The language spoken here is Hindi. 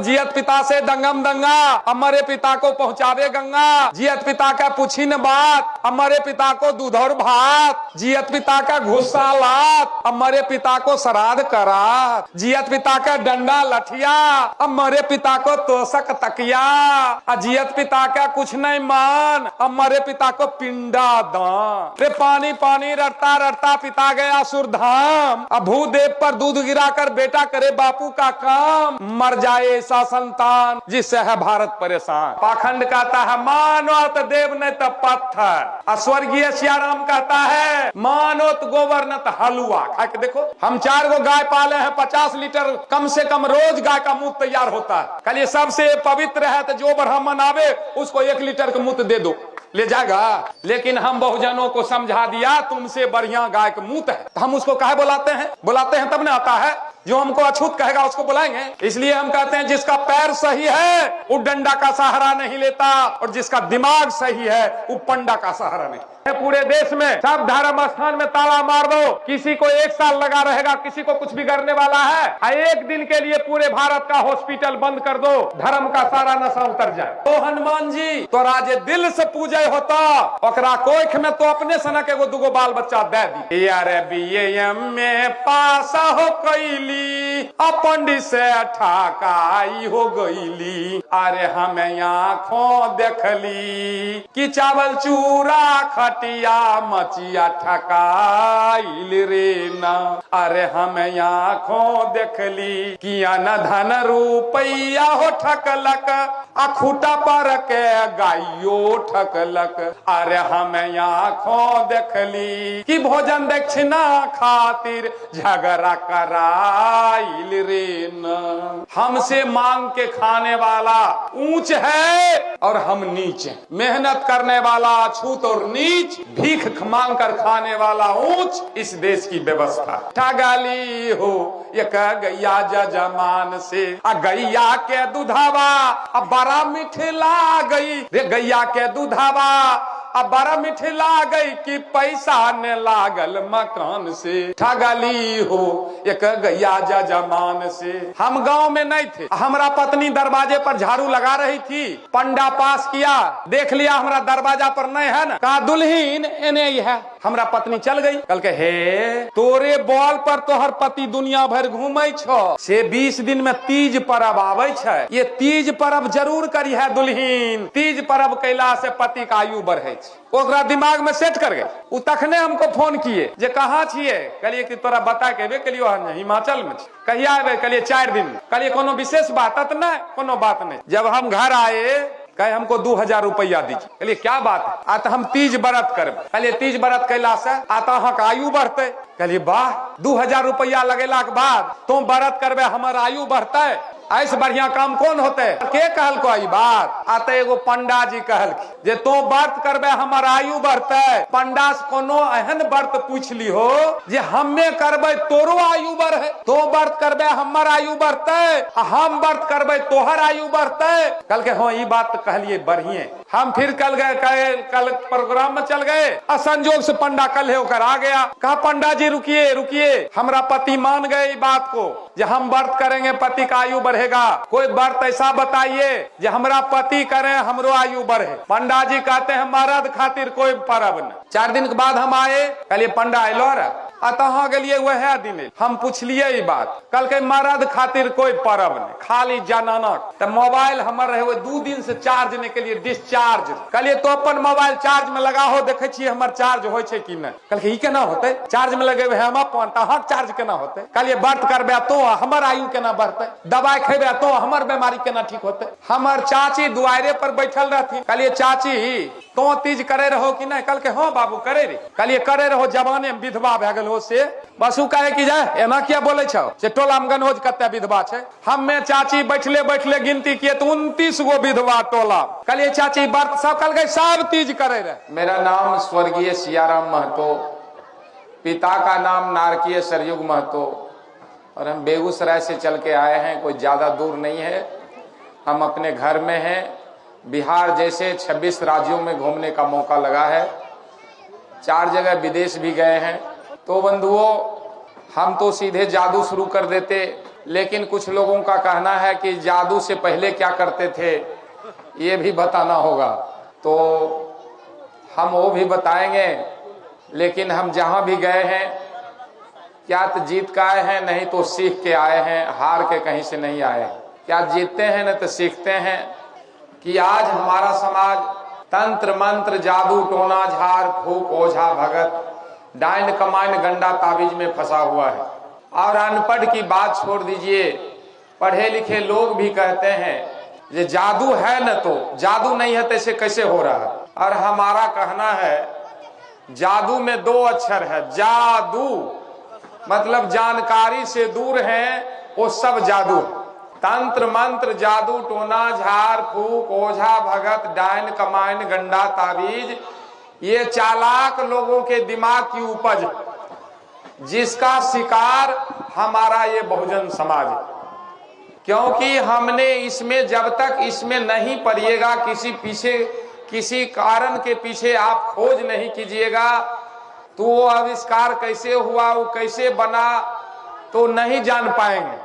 जियत पिता से दंगम दंगा, अब मरे पिता को पहुंचावे गंगा। जियत पिता का पूछी न बात, अब मरे पिता को दूध और भात। जियत पिता का गुस्सा लात, अब मरे पिता को श्राद्ध करात। जियत पिता का डंडा लठिया, अब मरे पिता को तोशक तकिया। जियत पिता का कुछ नहीं मान, अब मरे पिता को पिंडा दान। रे पानी पानी रटता रटता पिता गया सुरधाम, अब भूदेव पर दूध गिरा कर बेटा करे बापू का काम। मर जाए ऐसा संतान जिससे है भारत परेशान। पाखंड कहता है मानो तो देव न तो पत्थर। स्वर्गीय सियाराम कहता है मानो तो गोबर न तो हलवा। खा के देखो, हम 4 गो गाय पाले हैं, 50 लीटर कम से कम रोज गाय का मूत्र तैयार होता है। कल ये सबसे पवित्र है, तो जो ब्राह्मण आवे उसको 1 लीटर का मूत्र दे दो, ले जाएगा। लेकिन हम बहुजनों को समझा दिया तुमसे बढ़िया गाय का मूत्र है, तो हम उसको काहे बुलाते हैं तब ना आता है। जो हमको अछूत कहेगा उसको बुलाएंगे। इसलिए हम कहते हैं जिसका पैर सही है वो डंडा का सहारा नहीं लेता, और जिसका दिमाग सही है वो पंडा का सहारा नहीं। पूरे देश में सब धर्म स्थान में ताला मार दो, किसी को 1 साल लगा रहेगा, किसी को कुछ बिगड़ने वाला है। 1 दिन के लिए पूरे भारत का हॉस्पिटल बंद कर दो, धर्म का सारा नशा उतर जाए। तो हनुमान जी तो राजे दिल से पूजे होता, ओकरा कोख में तो अपने सना के 2 बाल बच्चा दे दी। यारे बीएम में पास हो कैली, पंडित से ठकाई हो गईली। अरे हमें आँखों देखली कि चावल चूरा खटिया मचिया ठकाइल रे ना। अरे हमें आँखों देखली कि अन धन रुपया हो ठकलक, अखूटा पर के गाइयो ठकलक। अरे हमें आँखों देखली कि भोजन दक्षिणा खातिर झगड़ा कराइल रे न। हमसे मांग के खाने वाला ऊंच है और हम नीच हैं। मेहनत करने वाला छूत और नीच, भीख मांग कर खाने वाला ऊंच, इस देश की व्यवस्था। ठगाली हो एक गैया जजमान से, गैया के दूधावा अब बड़ा मिठला गई रे। गैया के दूधावा अब बड़ा मिठला गई कि पैसा ने लागल मकान से। ठगली हो एक गैया जजमान से। हम गांव में नहीं थे, हमारा पत्नी दरवाजे पर झाड़ू लगा रही थी, पंडा पास किया, देख लिया हमारा दरवाजा पर नहीं है ना, कहा दुल्हीन एने ही है। हमारा पत्नी चल गई, कल के हे तोरे बॉल पर तोहर पति दुनिया भर घूमे छो से 20 दिन में तीज पर्व आवे छे। ये तीज पर्व जरूर करी है दुल्हीन, तीज पर्व कैला से पति का आयु बढ़े। ओकरा दिमाग में सेट कर गए। उ तखने हमको फोन किए जे कहाँ छिए, कहलिए कि तोरा बता के बे, कहलिए हिमाचल में कहिया आबे, कहलिए 4 दिन। कहलिए कोनो विशेष बात है? नहीं, कोनो बात नहीं। जब हम घर आए कहे हमको 2000 रुपया दीजिए। कहलिए क्या बात है? आ तो हम तीज व्रत करबे। कहलिए तीज व्रत कैला से आता अहाँ का आयु बढ़ते। कहलिए वाह, 2000 रुपया लगेला के बाद तुम व्रत करबे हमार आयु बढ़ते, ऐसे बढ़िया काम कौन होते? के कहल को ई बात? आते एगो पंडा जी कहल जे तो व्रत करबे हमार आयु बढ़ते। पंडा से कोनो एहन व्रत पूछ ली हो जे हमें करबे तोरो आयु बढ़े, तो व्रत करबे हमार आयु बढ़ते, हम व्रत करबे तोहर आयु बढ़ते। कल के हाँ ई बात तो कहलिए बढ़िए। हम फिर कल गए, कल प्रोग्राम में चल गए, असंजोग से पंडा कल है होकर आ गया। कहा पंडा जी रुकिए रुकिए, हमारा पति मान गए बात को जे हम व्रत करेंगे पति का आयु बढ़ेगा। कोई व्रत ऐसा बताइए जे हमारा पति करे हमरो आयु बढ़े। पंडा जी कहते हैं मर्द खातिर कोई पर्व नहीं। 4 दिन के बाद हम आए, कहलिए पंडा अलो रे, अतः गेलिए वह दिन हम पूछलिए ई बात। कल के मर्द खातिर कोई पर्व नहीं, खाली जनानक। तो मोबाइल हमारे रहे 2 दिन से चार्ज नहीं के लिए डिस्चार्ज। कहलिए तो अपन मोबाइल चार्ज में लगा हो, देखे छी हमर चार्ज होय छे कि नहीं। कल के ई केना होते? चार्ज में लगे हम अपन तहाँ चार्ज केना होते? कहलिए व्रत करबे तो हमर आयु केना बढ़ते, दवाई खेबे तो हमर बीमारी केना ठीक होते। हमर चाची दुआरे पर बैठल रहती, कहलिए चाची तो तीज करे रहो कि नहीं? कल के हाँ बाबू करे रे। कहलिए करे रहो, जवाने में विधवा भए गेल हो से। बस उ कहे कि जाए एना किया बोले छो से टोला में गनहोज कते विधवा छे। हमें चाची बैठले बैठले गिनती किए तो 29 गो विधवा टोला। कहलिए चाची व्रत सब कल गए सब तीज करे रहे। मेरा नाम स्वर्गीय सियाराम महतो, पिता का नाम नारकीय सरयुग महतो, और हम बेगूसराय से चल के आए हैं, कोई ज्यादा दूर नहीं है। हम अपने घर में हैं। बिहार जैसे 26 राज्यों में घूमने का मौका लगा है, 4 जगह विदेश भी गए हैं। तो बंधुओं हम तो सीधे जादू शुरू कर देते, लेकिन कुछ लोगों का कहना है कि जादू से पहले क्या करते थे ये भी बताना होगा, तो हम वो भी बताएंगे। लेकिन हम जहां भी गए हैं क्या तो जीत के आए हैं, नहीं तो सीख के आए हैं, हार के कहीं से नहीं आए हैं। क्या जीतते हैं न तो सीखते हैं कि आज हमारा समाज तंत्र मंत्र जादू टोना झाड़ फूक ओझा भगत डाइन कमाइन गंडा ताबीज में फंसा हुआ है। और अनपढ़ की बात छोड़ दीजिए, पढ़े लिखे लोग भी कहते हैं ये जादू है न तो जादू नहीं है, तैसे कैसे हो रहा है। और हमारा कहना है जादू में 2 अक्षर है, जादू मतलब जानकारी से दूर है, वो सब जादू। तंत्र मंत्र जादू टोना झाड़ फूक ओझा भगत डाइन कमाइन गंडा ताबीज ये चालाक लोगों के दिमाग की उपज, जिसका शिकार हमारा ये बहुजन समाज है। क्योंकि हमने इसमें जब तक इसमें नहीं पड़िएगा, किसी कारण के पीछे आप खोज नहीं कीजिएगा तो वो आविष्कार कैसे हुआ, वो कैसे बना, तो नहीं जान पाएंगे।